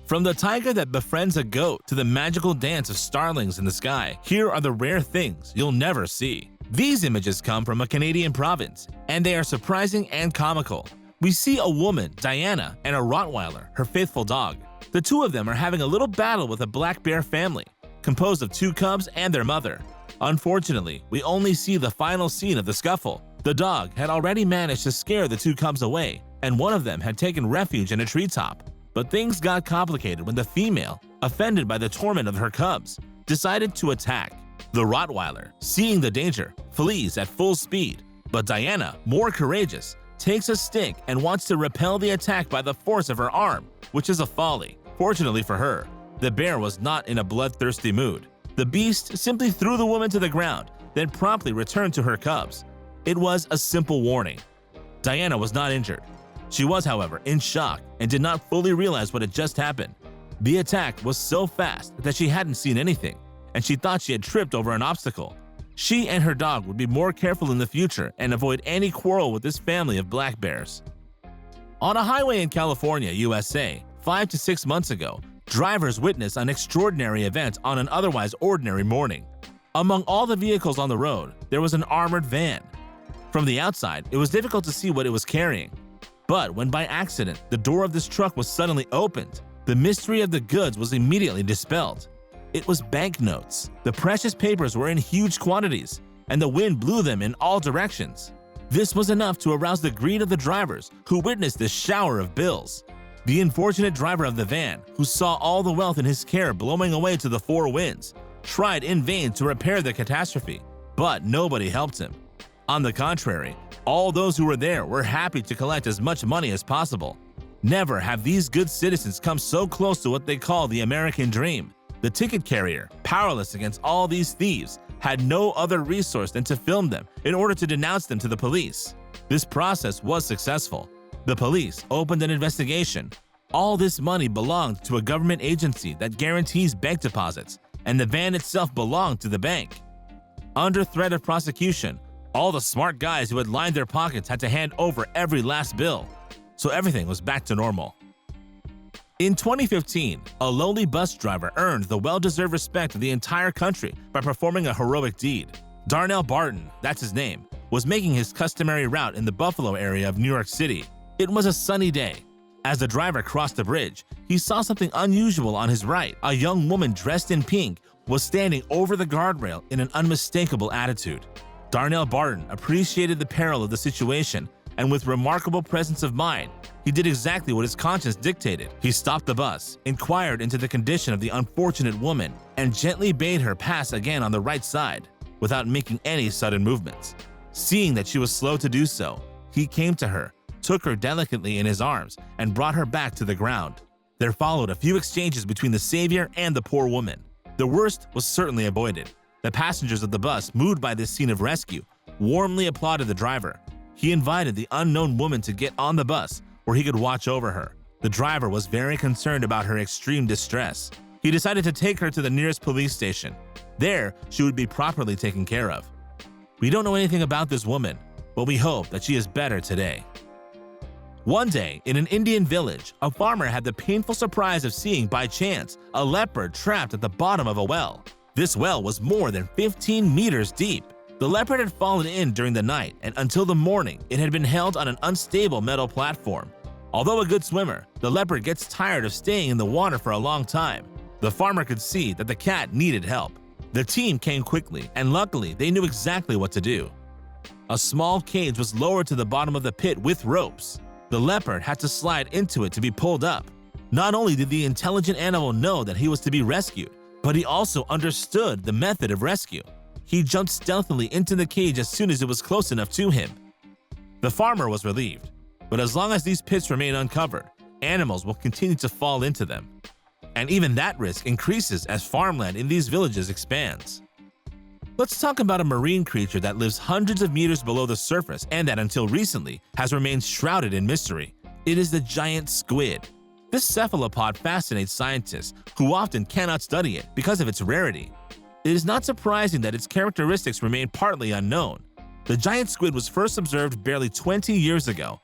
From the tiger that befriends a goat to the magical dance of starlings in the sky, here are the rare things you'll never see. These images come from a Canadian province, and they are surprising and comical. We see a woman, Diana, and a Rottweiler, her faithful dog. The two of them are having a little battle with a black bear family, composed of 2 cubs and their mother. Unfortunately, we only see the final scene of the scuffle. The dog had already managed to scare the 2 cubs away, and one of them had taken refuge in a treetop. But things got complicated when the female, offended by the torment of her cubs, decided to attack. The Rottweiler, seeing the danger, flees at full speed, but Diana, more courageous, takes a stick and wants to repel the attack by the force of her arm, which is a folly. Fortunately for her, the bear was not in a bloodthirsty mood. The beast simply threw the woman to the ground, then promptly returned to her cubs. It was a simple warning. Diana was not injured. She was, however, in shock and did not fully realize what had just happened. The attack was so fast that she hadn't seen anything, and she thought she had tripped over an obstacle. She and her dog would be more careful in the future and avoid any quarrel with this family of black bears. On a highway in California, USA, 5 to 6 months ago, drivers witnessed an extraordinary event on an otherwise ordinary morning. Among all the vehicles on the road, there was an armored van. From the outside, it was difficult to see what it was carrying. But when by accident the door of this truck was suddenly opened, the mystery of the goods was immediately dispelled. It was banknotes. The precious papers were in huge quantities, and the wind blew them in all directions. This was enough to arouse the greed of the drivers who witnessed this shower of bills. The unfortunate driver of the van, who saw all the wealth in his care blowing away to the 4 winds, tried in vain to repair the catastrophe, but nobody helped him. On the contrary, all those who were there were happy to collect as much money as possible. Never have these good citizens come so close to what they call the American dream. The ticket carrier, powerless against all these thieves, had no other resource than to film them in order to denounce them to the police. This process was successful. The police opened an investigation. All this money belonged to a government agency that guarantees bank deposits, and the van itself belonged to the bank. Under threat of prosecution, all the smart guys who had lined their pockets had to hand over every last bill, so everything was back to normal. In 2015, a lowly bus driver earned the well-deserved respect of the entire country by performing a heroic deed. Darnell Barton, that's his name, was making his customary route in the Buffalo area of New York City. It was a sunny day. As the driver crossed the bridge, he saw something unusual on his right. A young woman dressed in pink was standing over the guardrail in an unmistakable attitude. Darnell Barton appreciated the peril of the situation, and with remarkable presence of mind, he did exactly what his conscience dictated. He stopped the bus, inquired into the condition of the unfortunate woman, and gently bade her pass again on the right side, without making any sudden movements. Seeing that she was slow to do so, he came to her, took her delicately in his arms, and brought her back to the ground. There followed a few exchanges between the savior and the poor woman. The worst was certainly avoided. The passengers of the bus, moved by this scene of rescue, warmly applauded the driver. He invited the unknown woman to get on the bus where he could watch over her. The driver was very concerned about her extreme distress. He decided to take her to the nearest police station. There, she would be properly taken care of. We don't know anything about this woman, but we hope that she is better today. One day, in an Indian village, a farmer had the painful surprise of seeing, by chance, a leopard trapped at the bottom of a well. This well was more than 15 meters deep. The leopard had fallen in during the night, and until the morning, it had been held on an unstable metal platform. Although a good swimmer, the leopard gets tired of staying in the water for a long time. The farmer could see that the cat needed help. The team came quickly, and luckily they knew exactly what to do. A small cage was lowered to the bottom of the pit with ropes. The leopard had to slide into it to be pulled up. Not only did the intelligent animal know that he was to be rescued, but he also understood the method of rescue. He jumped stealthily into the cage as soon as it was close enough to him. The farmer was relieved, but as long as these pits remain uncovered, animals will continue to fall into them. And even that risk increases as farmland in these villages expands. Let's talk about a marine creature that lives hundreds of meters below the surface and that until recently has remained shrouded in mystery. It is the giant squid. This cephalopod fascinates scientists who often cannot study it because of its rarity. It is not surprising that its characteristics remain partly unknown. The giant squid was first observed barely 20 years ago.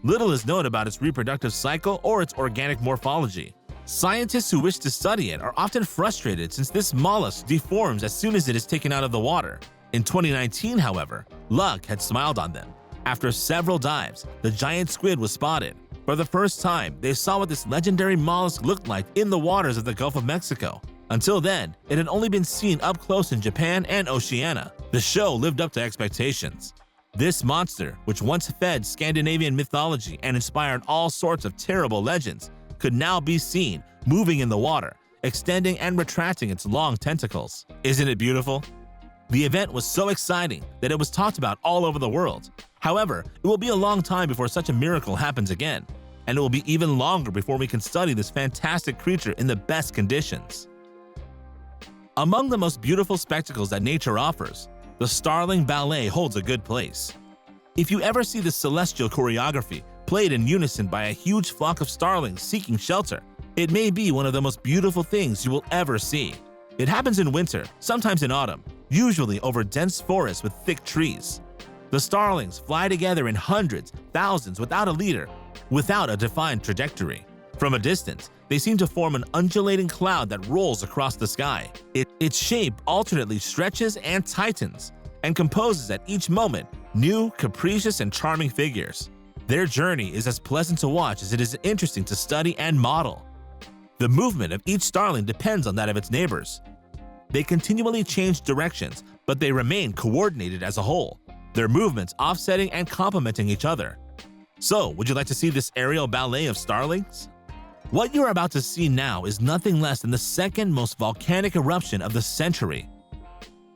Little is known about its reproductive cycle or its organic morphology. Scientists who wish to study it are often frustrated since this mollusk deforms as soon as it is taken out of the water. In 2019, however, luck had smiled on them. After several dives, the giant squid was spotted. For the first time, they saw what this legendary mollusk looked like in the waters of the Gulf of Mexico. Until then, it had only been seen up close in Japan and Oceania. The show lived up to expectations. This monster, which once fed Scandinavian mythology and inspired all sorts of terrible legends, could now be seen moving in the water, extending and retracting its long tentacles. Isn't it beautiful? The event was so exciting that it was talked about all over the world. However, it will be a long time before such a miracle happens again, and it will be even longer before we can study this fantastic creature in the best conditions. Among the most beautiful spectacles that nature offers, the Starling ballet holds a good place. If you ever see the celestial choreography played in unison by a huge flock of starlings seeking shelter, it may be one of the most beautiful things you will ever see. It happens in winter, sometimes in autumn, usually over dense forests with thick trees. The starlings fly together in hundreds, thousands without a leader, without a defined trajectory. From a distance, they seem to form an undulating cloud that rolls across the sky. Its shape alternately stretches and tightens, and composes at each moment new, capricious, and charming figures. Their journey is as pleasant to watch as it is interesting to study and model. The movement of each starling depends on that of its neighbors. They continually change directions, but they remain coordinated as a whole, their movements offsetting and complementing each other. So, would you like to see this aerial ballet of starlings? What you're about to see now is nothing less than the second most volcanic eruption of the century.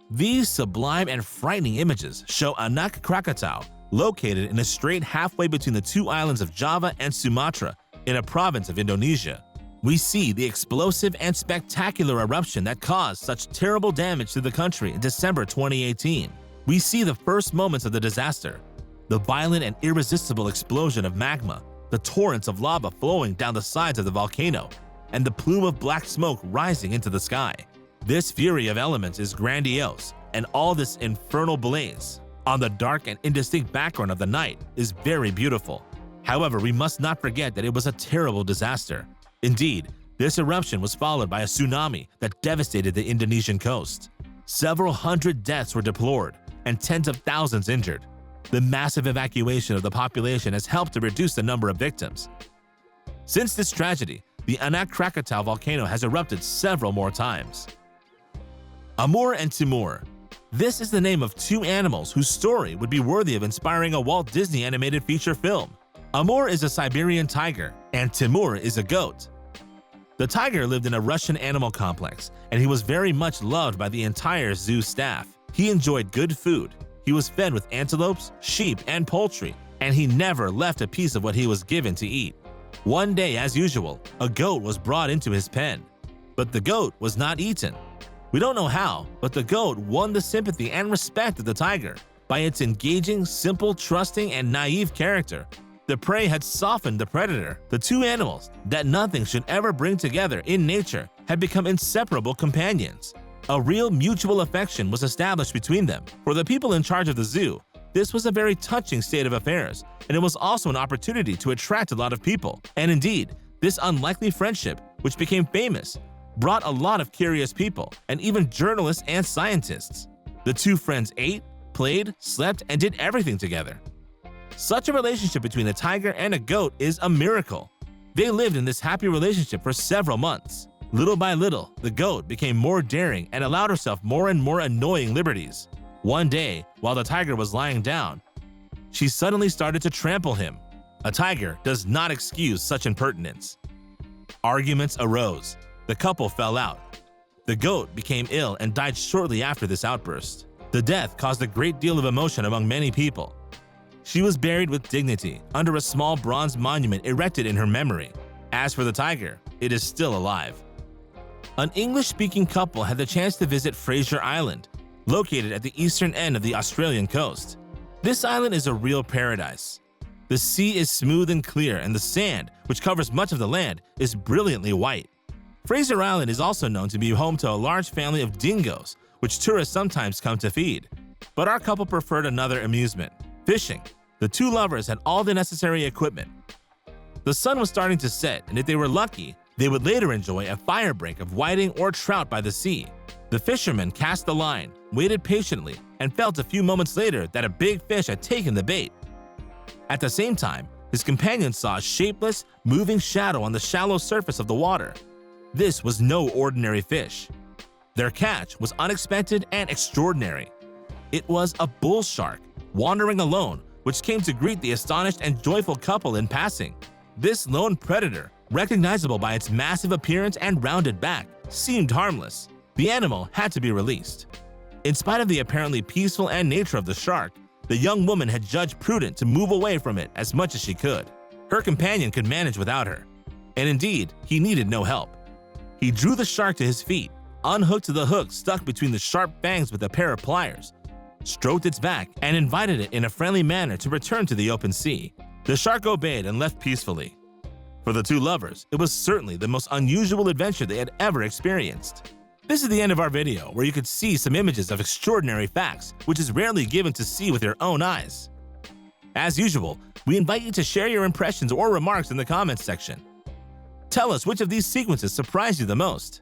These sublime and frightening images show Anak Krakatau, located in a strait halfway between the two islands of Java and Sumatra, in a province of Indonesia. We see the explosive and spectacular eruption that caused such terrible damage to the country in December 2018. We see the first moments of the disaster, the violent and irresistible explosion of magma, the torrents of lava flowing down the sides of the volcano, and the plume of black smoke rising into the sky. This fury of elements is grandiose, and all this infernal blaze, on the dark and indistinct background of the night, is very beautiful. However, we must not forget that it was a terrible disaster. Indeed, this eruption was followed by a tsunami that devastated the Indonesian coast. Several hundred deaths were deplored, and tens of thousands injured. The massive evacuation of the population has helped to reduce the number of victims. Since this tragedy, the Anak Krakatau volcano has erupted several more times. Amore and Timur. This is the name of two animals whose story would be worthy of inspiring a Walt Disney animated feature film. Amore is a Siberian tiger, and Timur is a goat. The tiger lived in a Russian animal complex, and he was very much loved by the entire zoo staff. He enjoyed good food. He was fed with antelopes, sheep, and poultry, and he never left a piece of what he was given to eat. One day, as usual, a goat was brought into his pen, but the goat was not eaten. We don't know how, but the goat won the sympathy and respect of the tiger. By its engaging, simple, trusting, and naive character, the prey had softened the predator. The two animals, that nothing should ever bring together in nature, had become inseparable companions. A real mutual affection was established between them. For the people in charge of the zoo, this was a very touching state of affairs, and it was also an opportunity to attract a lot of people. And indeed, this unlikely friendship, which became famous, brought a lot of curious people, and even journalists and scientists. The two friends ate, played, slept, and did everything together. Such a relationship between a tiger and a goat is a miracle. They lived in this happy relationship for several months. Little by little, the goat became more daring and allowed herself more and more annoying liberties. One day, while the tiger was lying down, she suddenly started to trample him. A tiger does not excuse such impertinence. Arguments arose. The couple fell out. The goat became ill and died shortly after this outburst. The death caused a great deal of emotion among many people. She was buried with dignity under a small bronze monument erected in her memory. As for the tiger, it is still alive. An English-speaking couple had the chance to visit Fraser Island, located at the eastern end of the Australian coast. This island is a real paradise. The sea is smooth and clear, and the sand, which covers much of the land, is brilliantly white. Fraser Island is also known to be home to a large family of dingoes, which tourists sometimes come to feed. But our couple preferred another amusement: fishing. The two lovers had all the necessary equipment. The sun was starting to set, and if they were lucky, They would later enjoy a fire break of whiting or trout by the sea. The fisherman cast the line, waited patiently, and felt a few moments later that a big fish had taken the bait. At the same time, his companion saw a shapeless, moving shadow on the shallow surface of the water. This was no ordinary fish. Their catch was unexpected and extraordinary. It was a bull shark, wandering alone, which came to greet the astonished and joyful couple in passing. This lone predator, recognizable by its massive appearance and rounded back, seemed harmless. The animal had to be released. In spite of the apparently peaceful and nature of the shark, the young woman had judged prudent to move away from it as much as she could. Her companion could manage without her, and indeed, he needed no help. He drew the shark to his feet, unhooked the hook stuck between the sharp fangs with a pair of pliers, stroked its back, and invited it in a friendly manner to return to the open sea. The shark obeyed and left peacefully. For the two lovers, it was certainly the most unusual adventure they had ever experienced. This is the end of our video, where you could see some images of extraordinary facts, which is rarely given to see with your own eyes. As usual, we invite you to share your impressions or remarks in the comments section. Tell us which of these sequences surprised you the most.